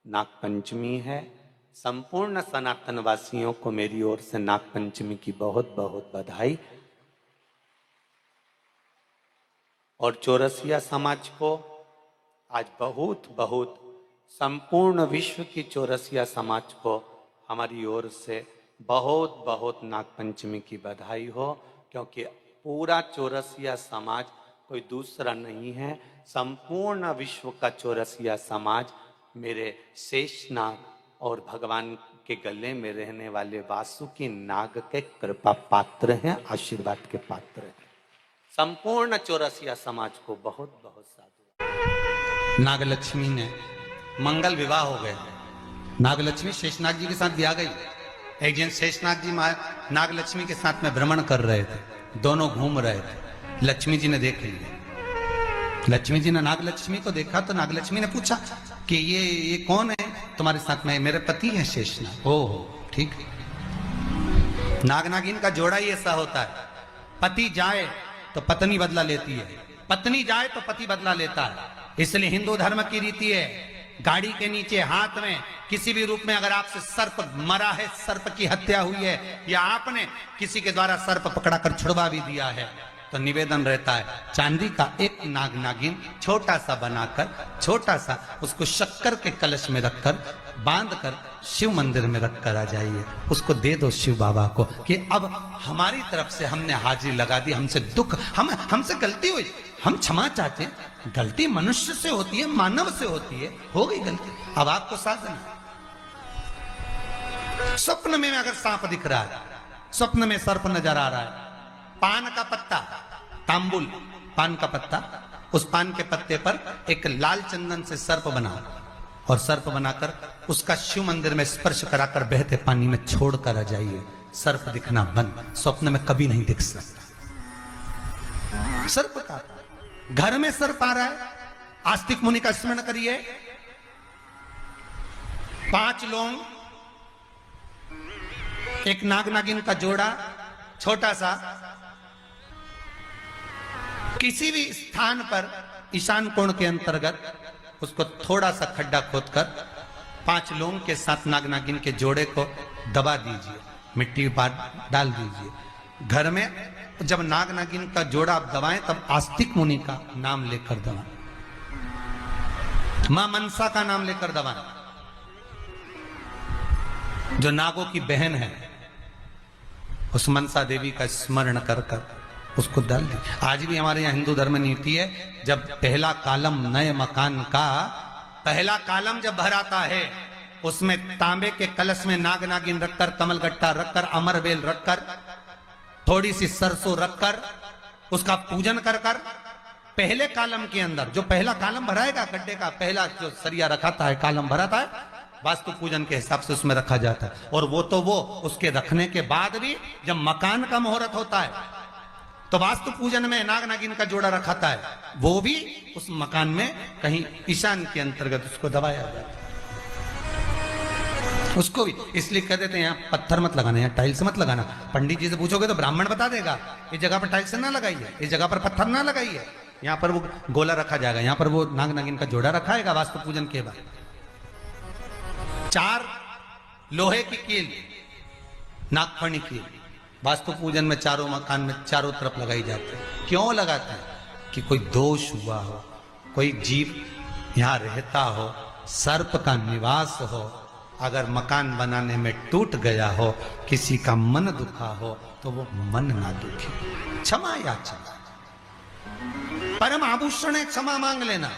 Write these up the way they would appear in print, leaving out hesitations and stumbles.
नागपंचमी है। संपूर्ण सनातनवासियों को मेरी ओर से नागपंचमी की बहुत बहुत बधाई। और चौरसिया समाज को आज बहुत बहुत संपूर्ण विश्व की चौरसिया समाज को हमारी ओर से बहुत बहुत नागपंचमी की बधाई हो, क्योंकि पूरा चौरसिया समाज कोई दूसरा नहीं है। संपूर्ण विश्व का चौरसिया समाज मेरे शेषनाग और भगवान के गले में रहने वाले वासुकी नाग के कृपा पात्र हैं, आशीर्वाद के पात्र हैं। संपूर्ण चौरसिया समाज को बहुत बहुत साधु। नागलक्ष्मी ने मंगल विवाह हो गए। नागलक्ष्मी शेषनाग जी के साथ ब्याह गई। एक दिन शेषनाग जी नागलक्ष्मी के साथ में भ्रमण कर रहे थे, दोनों घूम रहे थे। लक्ष्मी जी ने देख लिया। लक्ष्मी जी ने नागलक्ष्मी को देखा तो नागलक्ष्मी ने पूछा कि ये कौन है तुम्हारे साथ में? मेरे पति है शेषनाग। ओह ठीक। नाग नागिन का जोड़ा ही ऐसा होता है, पति जाए तो पत्नी बदला लेती है, पत्नी जाए तो पति बदला लेता है। इसलिए हिंदू धर्म की रीति है, गाड़ी के नीचे हाथ में किसी भी रूप में अगर आपसे सर्प मरा है, सर्प की हत्या हुई है, या आपने किसी के द्वारा सर्प पकड़ाकर छुड़वा भी दिया है, तो निवेदन रहता है चांदी का एक नाग नागिन छोटा सा बनाकर, छोटा सा उसको शक्कर के कलश में रखकर बांधकर शिव मंदिर में रखकर आ जाइए। उसको दे दो शिव बाबा को कि अब हमारी तरफ से हमने हाजिरी लगा दी, हमसे दुख, हमसे गलती हुई, हम क्षमा चाहते। गलती मनुष्य से होती है, मानव से होती है, हो गई गलती, अब आपको साधना। स्वप्न में अगर सांप दिख रहा है, स्वप्न में सर्प नजर आ रहा है, पान का पत्ता, तांबुल पान का पत्ता, उस पान के पत्ते पर एक लाल चंदन से सर्प बना और सर्प बनाकर उसका शिव मंदिर में स्पर्श कराकर बहते पानी में छोड़कर आ जाइए। सर्प दिखना बंद, स्वप्न में कभी नहीं दिख सकता। सर्प का घर में सर्प आ रहा है, आस्तिक मुनि का स्मरण करिए। 5 लौंग, एक नाग नागिन का जोड़ा छोटा सा, किसी भी स्थान पर ईशान कोण के अंतर्गत उसको थोड़ा सा खड्डा खोदकर 5 लौंग के साथ नाग नागिन के जोड़े को दबा दीजिए, मिट्टी डाल दीजिए। घर में जब नाग नागिन का जोड़ा आप दबाएं तब आस्तिक मुनि का नाम लेकर दबाएं, मां मनसा का नाम लेकर दबाएं, जो नागों की बहन है, उस मनसा देवी का स्मरण कर कर उसको डाल दी। आज भी हमारे यहाँ हिंदू धर्म नीति है, जब पहला कॉलम नए मकान का पहला कॉलम जब भराता है, उसमें तांबे के कलश में नाग नागिन रखकर, कमलगट्टा रखकर, अमरबेल रखकर, थोड़ी सी सरसों रखकर उसका पूजन कर कर पहले कॉलम के अंदर, जो पहला कॉलम भराएगा गड्ढे का, पहला जो सरिया रखाता है, कॉलम भराता है, वास्तु पूजन के हिसाब से उसमें रखा जाता है। और वो उसके रखने के बाद भी जब मकान का मुहूर्त होता है तो वास्तु पूजन में नाग नागिन का जोड़ा रखाता है, वो भी उस मकान में कहीं ईशान के अंतर्गत उसको दबाया जाता है। उसको भी इसलिए कह देते हैं यहाँ पत्थर मत लगाना, यहाँ टाइल्स मत लगाना। पंडित जी से पूछोगे तो ब्राह्मण बता देगा इस जगह पर टाइल्स ना लगाइए, इस जगह पर पत्थर ना लगाइए, यहाँ पर वो गोला रखा जाएगा, यहाँ पर वो नाग नागिन का जोड़ा रखाएगा वास्तु पूजन के बाद। 4 लोहे की कील, नागफणी कील, वास्तु पूजन में चारों मकान में चारों तरफ लगाई जाती है। क्यों लगाते हैं? कि कोई दोष हुआ हो, कोई जीव यहाँ रहता हो, सर्प का निवास हो, अगर मकान बनाने में टूट गया हो, किसी का मन दुखा हो, तो वो मन ना दुखे। क्षमा याचना, परम आभूषण है, क्षमा मांग लेना,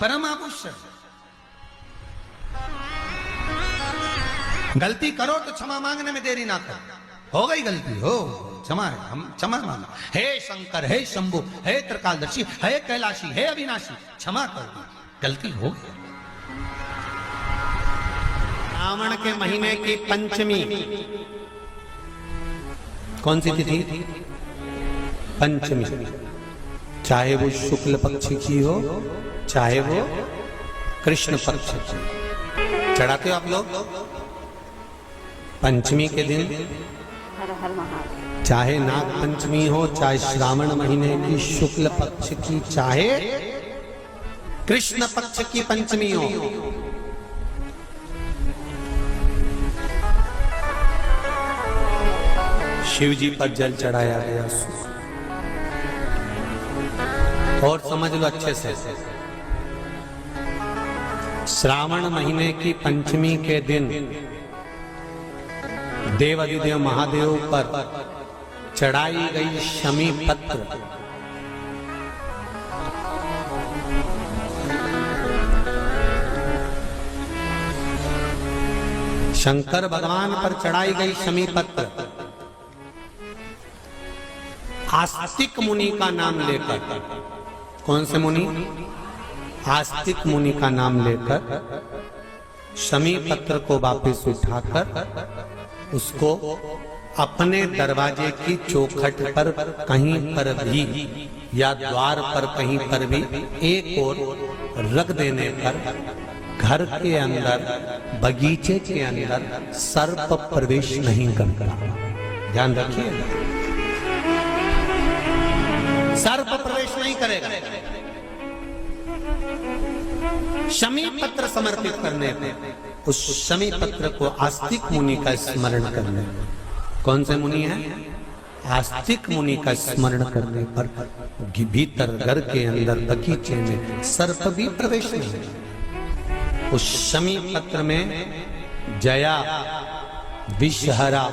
परम आभूषण। गलती करो तो क्षमा मांगने में देरी ना करो। हो गई गलती, हो क्षमा है, हम क्षमा मांगो। हे शंकर, हे शंभु, हे त्रिकालदर्शी, हे कैलाशी, हे अविनाशी, क्षमा कर दो, गलती हो गई। श्रावण के महीने की पंचमी कौन सी तिथि? पंचमी। चाहे वो शुक्ल पक्ष की हो, चाहे वो कृष्ण पक्ष की। चढ़ाते हो आप लोग पंचमी के दिन? चाहे नाग पंचमी हो, चाहे श्रावण महीने की शुक्ल पक्ष की, चाहे कृष्ण पक्ष की पंचमी हो, शिव जी पर जल चढ़ाया गया। और समझ लो अच्छे से, श्रावण महीने की पंचमी के दिन देवाधिदेव महादेव पर चढ़ाई गई शमी पत्र शंकर भगवान पर चढ़ाई गई शमी पत्र आस्तिक मुनि का नाम लेकर, कौन से मुनि? आस्तिक मुनि का नाम लेकर शमी पत्र को वापस उठाकर उसको अपने दरवाजे की चौखट पर कहीं पर भी या द्वार पर कहीं पर भी एक ओर रख देने पर घर के अंदर, बगीचे के अंदर सर्प प्रवेश नहीं करता। ध्यान रखिए, सर्प प्रवेश नहीं करेगा। शमी पत्र समर्पित करने पर, उस शमी पत्र को आस्तिक मुनि का स्मरण करने, कौन से मुनि है? आस्तिक मुनि का स्मरण करने पर भीतर घर के अंदर बगीचे में सर्प भी प्रवेश नहीं। उस शमी पत्र में जया, विषहरा,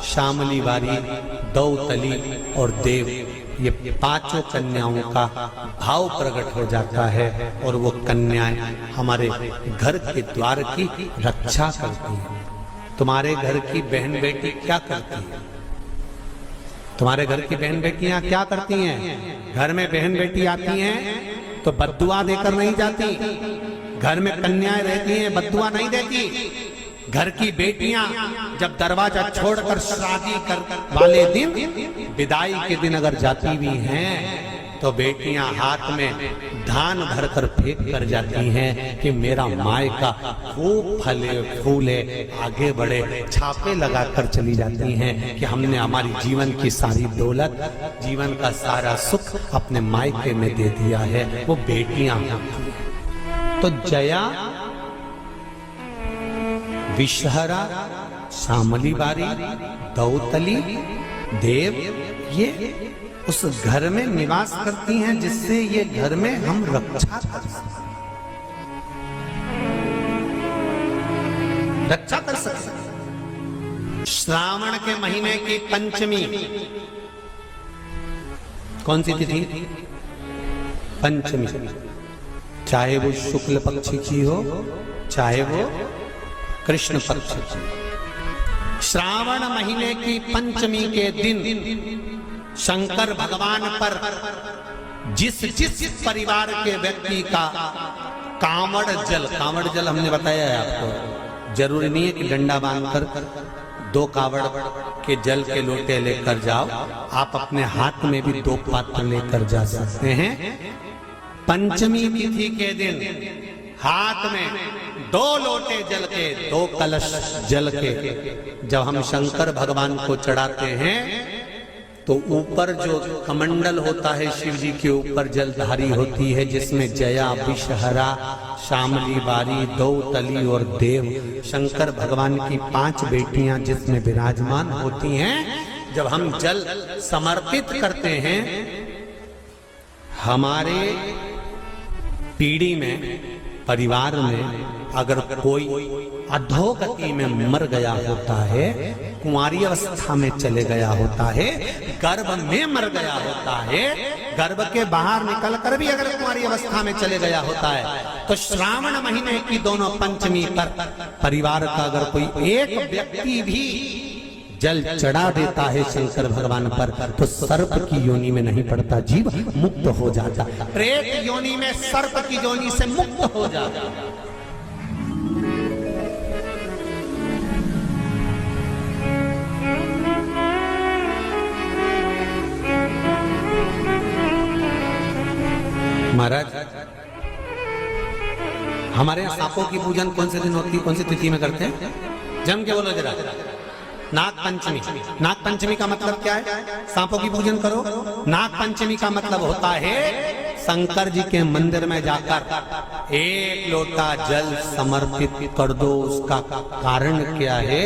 शामली वारी, दौतली और देव, ये पांचों कन्याओं का भाव प्रकट हो जाता है और वो कन्याएं हमारे घर के द्वार की रक्षा करती हैं। तुम्हारे घर की बहन बेटी क्या करती है? तुम्हारे घर की बहन बेटियां क्या करती हैं? घर में बहन बेटी आती हैं तो बद्दुआ देकर नहीं जाती। घर में कन्याएं रहती हैं, बद्दुआ नहीं देती। घर की बेटियां जब दरवाजा छोड़कर शादी कर वाले दिन, विदाई के दिन अगर जाती भी हैं तो बेटियां हाथ में धान भरकर फेंक कर जाती हैं कि मेरा मायका खूब फले फूले, आगे बढ़े। छापे लगाकर चली जाती हैं कि हमने हमारी जीवन की सारी दौलत, जीवन का सारा सुख अपने मायके में दे दिया है। वो बेटियां होती हैं। तो जया, विषहरा, शामली बारी, दौतली, देव, ये उस घर में निवास करती हैं जिससे ये घर में हम रक्षा कर सकते, रक्षा कर सकते। श्रावण के महीने की पंचमी कौन सी तिथि? पंचमी। चाहे वो शुक्ल पक्ष की हो, चाहे वो कृष्ण पक्ष की। श्रावण महीने की पंचमी के दिन शंकर भगवान पर जिस जिस परिवार के व्यक्ति का कांवड़ जल हमने बताया है आपको, जरूरी नहीं है कि डंडा बांधकर 2 कावड़ के जल के लोटे लेकर जाओ, आप अपने हाथ में भी 2 पात्र लेकर जा सकते हैं। पंचमी तिथि के दिन हाथ में 2 लोटे जल के, 2 कलश जल के जब हम शंकर भगवान को चढ़ाते हैं तो ऊपर जो कमंडल होता है शिव जी के ऊपर जलधारी होती है, जिसमें जया, विषहरा, शामली बारी, दौतली और देव, शंकर भगवान की 5 बेटियां जिसमें विराजमान होती हैं। जब हम जल समर्पित करते हैं, हमारे पीढ़ी में, परिवार में अगर कोई अधोगति में मर गया होता है, कुंवारी अवस्था में चले गया होता है, गर्भ में मर गया होता है, गर्भ के बाहर निकलकर भी अगर कुंवारी अवस्था में चले गया होता है, तो श्रावण महीने की दोनों पंचमी पर परिवार का अगर कोई एक व्यक्ति भी जल चढ़ा देता है शंकर भगवान पर, तो सर्प की योनि में नहीं पड़ता, जीव मुक्त हो जाता, प्रेत योनि में सर्प की योनि से मुक्त हो जाता। महाराज, हमारे यहाँ सांपों की पूजन कौन से दिन होती है, कौन सी तिथि में करते हैं? जम के बोलो जरा। नाग पंचमी। नाग पंचमी का मतलब क्या है? सांपों की पूजन करो। नाग पंचमी का मतलब होता है शंकर जी के मंदिर में जाकर एक लोटा जल समर्पित कर दो। उसका कारण क्या है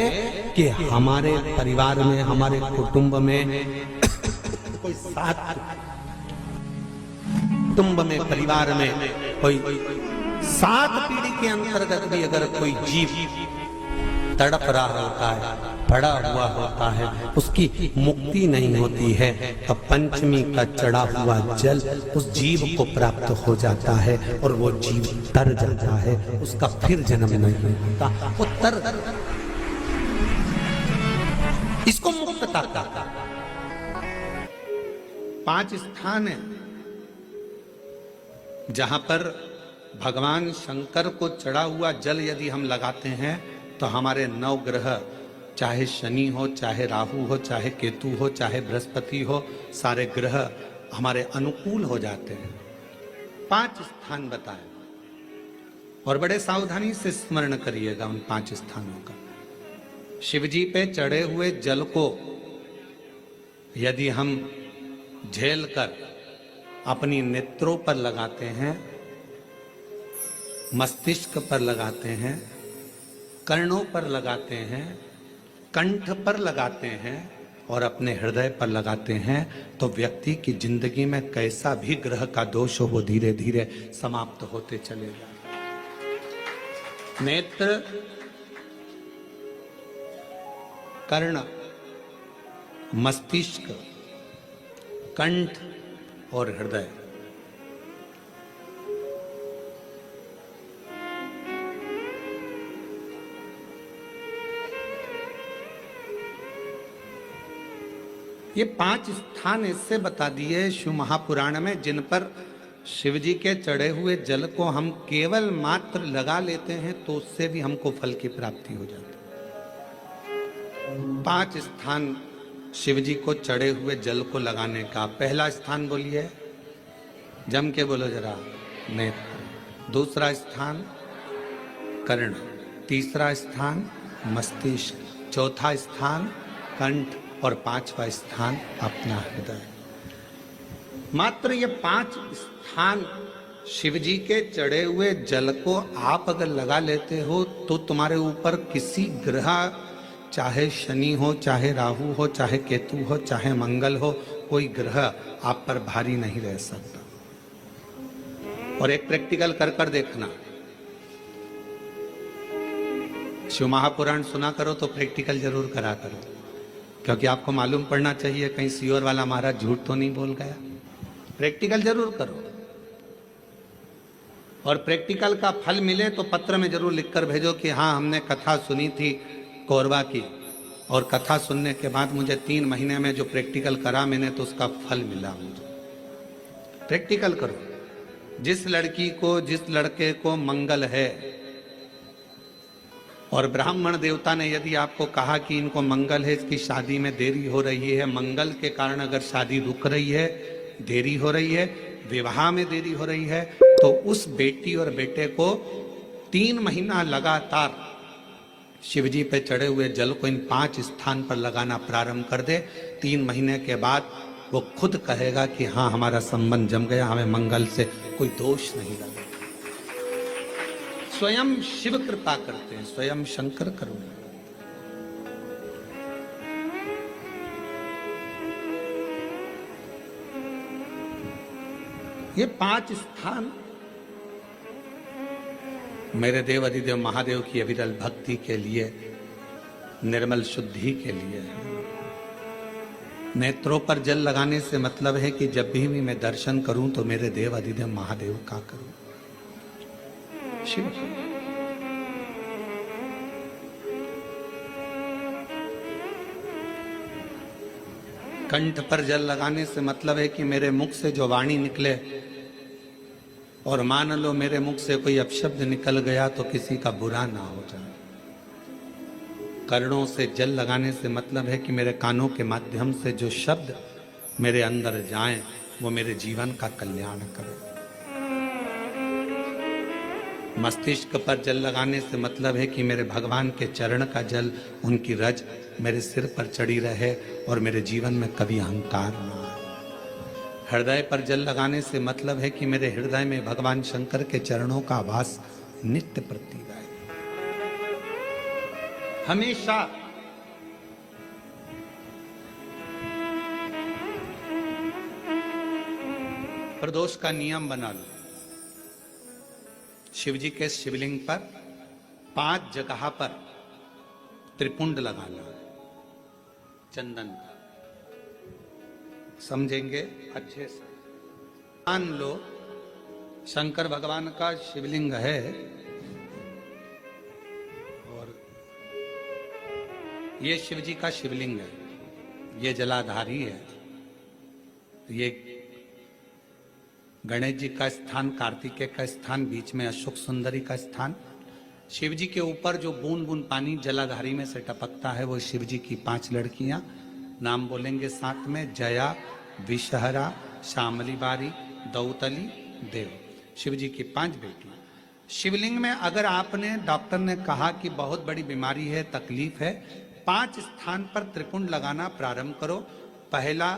कि हमारे परिवार में, हमारे कुटुंब में कोई कुटुंब में, परिवार में कोई 7 पीढ़ी के अंतर्गत भी अगर कोई जीव तड़प रहा होता है, पड़ा हुआ होता है, उसकी मुक्ति नहीं होती है, तो पंचमी का चढ़ा हुआ जल उस जीव को प्राप्त हो जाता है और वो जीव तर जाता है, उसका फिर जन्म नहीं होता, वो तर। इसको मुक्तता कहता। 5 स्थान है जहां पर भगवान शंकर को चढ़ा हुआ जल यदि हम लगाते हैं तो हमारे 9 ग्रह, चाहे शनि हो, चाहे राहु हो, चाहे केतु हो, चाहे बृहस्पति हो, सारे ग्रह हमारे अनुकूल हो जाते हैं। 5 स्थान बताए और बड़े सावधानी से स्मरण करिएगा उन 5 स्थानों का। शिवजी पे चढ़े हुए जल को यदि हम झेल कर अपनी नेत्रों पर लगाते हैं, मस्तिष्क पर लगाते हैं, कर्णों पर लगाते हैं, कंठ पर लगाते हैं और अपने हृदय पर लगाते हैं, तो व्यक्ति की जिंदगी में कैसा भी ग्रह का दोष हो वो धीरे धीरे समाप्त होते चले जाते। नेत्र, कर्ण, मस्तिष्क, कंठ और हृदय, ये 5 स्थान इससे बता दिए शिव महापुराण में जिन पर शिव जी के चढ़े हुए जल को हम केवल मात्र लगा लेते हैं तो उससे भी हमको फल की प्राप्ति हो जाती है। 5 स्थान शिव जी को चढ़े हुए जल को लगाने का। पहला स्थान बोलिए, जम के बोलो जरा, नेत्र। दूसरा स्थान कर्ण, तीसरा स्थान मस्तिष्क, चौथा स्थान कंठ और 5वां स्थान अपना हृदय। मात्र ये 5 स्थान शिव जी के चढ़े हुए जल को आप अगर लगा लेते हो तो तुम्हारे ऊपर किसी ग्रह, चाहे शनि हो, चाहे राहु हो, चाहे केतु हो, चाहे मंगल हो, कोई ग्रह आप पर भारी नहीं रह सकता। और एक प्रैक्टिकल कर कर देखना, शिव महापुराण सुना करो तो प्रैक्टिकल जरूर करा करो, क्योंकि आपको मालूम पड़ना चाहिए कहीं सियोर वाला महाराज झूठ तो नहीं बोल गया। प्रैक्टिकल जरूर करो और प्रैक्टिकल का फल मिले तो पत्र में जरूर लिखकर भेजो कि हाँ हमने कथा सुनी थी कोरबा की, और कथा सुनने के बाद मुझे 3 महीने में जो प्रैक्टिकल करा मैंने तो उसका फल मिला मुझे। प्रैक्टिकल करो। जिस लड़की को, जिस लड़के को मंगल है और ब्राह्मण देवता ने यदि आपको कहा कि इनको मंगल है, इसकी शादी में देरी हो रही है, मंगल के कारण अगर शादी रुक रही है, देरी हो रही है, विवाह में देरी हो रही है, तो उस बेटी और बेटे को 3 महीना लगातार शिवजी पे चढ़े हुए जल को इन 5 स्थान पर लगाना प्रारंभ कर दे। 3 महीने के बाद वो खुद कहेगा कि हाँ हमारा संबंध जम गया, हमें मंगल से कोई दोष नहीं लगा। स्वयं शिव कृपा करते हैं, स्वयं शंकर करुणा। ये 5 स्थान मेरे देव अधिदेव महादेव की अविरल भक्ति के लिए, निर्मल शुद्धि के लिए है। नेत्रों पर जल लगाने से मतलब है कि जब भी मैं दर्शन करूं तो मेरे देव अधिदेव महादेव का करूं, शिव। कंठ पर जल लगाने से मतलब है कि मेरे मुख से जो वाणी निकले, और मान लो मेरे मुख से कोई अपशब्द निकल गया तो किसी का बुरा ना हो जाए। कर्णों से जल लगाने से मतलब है कि मेरे कानों के माध्यम से जो शब्द मेरे अंदर जाएं वो मेरे जीवन का कल्याण करें। मस्तिष्क पर जल लगाने से मतलब है कि मेरे भगवान के चरण का जल, उनकी रज मेरे सिर पर चढ़ी रहे और मेरे जीवन में कभी अहंकार ना आए। हृदय पर जल लगाने से मतलब है कि मेरे हृदय में भगवान शंकर के चरणों का वास नित्य प्रतीत है। हमेशा प्रदोष का नियम बना लो। शिव जी के शिवलिंग पर 5 जगह पर त्रिपुंड लगाना है चंदन का। समझेंगे अच्छे से? मान लो शंकर भगवान का शिवलिंग है और ये शिव जी का शिवलिंग है, ये जलाधारी है, ये गणेश जी का स्थान, कार्तिकेय का स्थान, बीच में अशोक सुंदरी का स्थान। शिव जी के ऊपर जो बूंद बूंद पानी जलाधारी में से टपकता है वो शिव जी की 5 लड़कियां। नाम बोलेंगे साथ में, जया, विषहरा, श्यामली बारी, दौतली, देव। शिव जी की 5 बेटियां। शिवलिंग में अगर आपने, डॉक्टर ने कहा कि बहुत बड़ी बीमारी है, तकलीफ है, 5 स्थान पर त्रिपुंड लगाना प्रारंभ करो। पहला,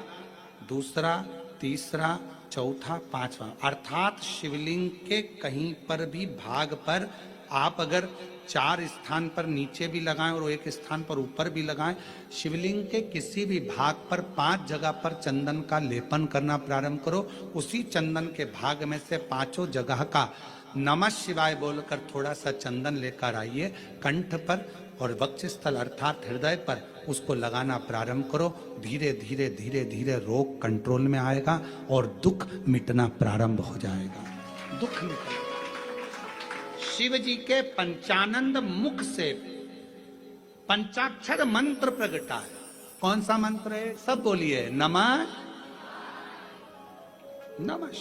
दूसरा, तीसरा, चौथा, 5वां। अर्थात शिवलिंग के कहीं पर भी भाग पर आप अगर 4 स्थान पर नीचे भी लगाएं और 1 स्थान पर ऊपर भी लगाएं, शिवलिंग के किसी भी भाग पर 5 जगह पर चंदन का लेपन करना प्रारंभ करो। उसी चंदन के भाग में से 5 जगह का नमः शिवाय बोलकर थोड़ा सा चंदन लेकर आइए, कंठ पर और वक्षस्थल अर्थात हृदय पर उसको लगाना प्रारंभ करो। धीरे धीरे धीरे धीरे रोग कंट्रोल में आएगा और दुख मिटना प्रारंभ हो जाएगा। दुख मिटेगा। शिव जी के पंचानंद मुख से पंचाक्षर मंत्र प्रगटा है। कौन सा मंत्र है? सब बोलिए, नमः नमः।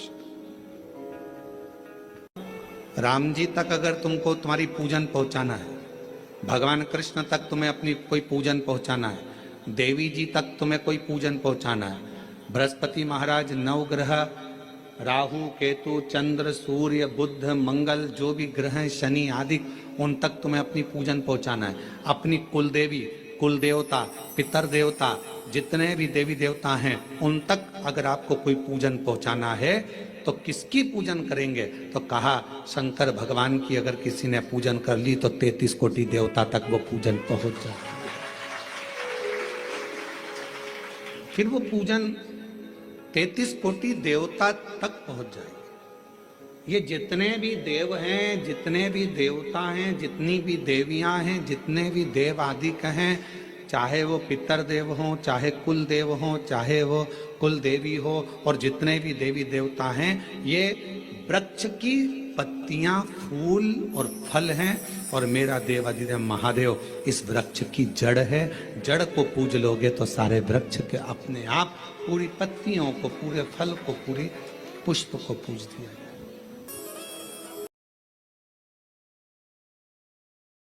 राम जी तक अगर तुमको तुम्हारी पूजन पहुंचाना है, भगवान कृष्ण तक तुम्हें अपनी कोई पूजन पहुंचाना है, देवी जी तक तुम्हें कोई पूजन पहुंचाना है, बृहस्पति महाराज, नवग्रह, राहु, केतु, चंद्र, सूर्य, बुध, मंगल, जो भी ग्रह हैं, शनि आदि, उन तक तुम्हें अपनी पूजन पहुंचाना है। अपनी कुल देवी, कुल देवता, पितर देवता, जितने भी देवी देवता हैं, उन तक अगर आपको कोई पूजन पहुंचाना है तो किसकी पूजन करेंगे? तो कहा शंकर भगवान की अगर किसी ने पूजन कर ली तो 33 कोटि देवता तक वो पूजन पहुंच जाए। फिर वो पूजन 33 कोटि देवता तक पहुंच जाएगी। ये जितने भी देव हैं, जितने भी देवता हैं, जितनी भी देवियां हैं, जितने भी देव आदि हैं, चाहे वो पितर देव हों, चाहे कुल देव हों, चाहे वो कुल देवी हो, और जितने भी देवी देवता हैं, ये वृक्ष की पत्तियां, फूल और फल हैं। और मेरा देव अधिदेव महादेव इस वृक्ष की जड़ है। जड़ को पूज लोगे तो सारे वृक्ष के अपने आप पूरी पत्तियों को, पूरे फल को, पूरी पुष्प को पूज दिया।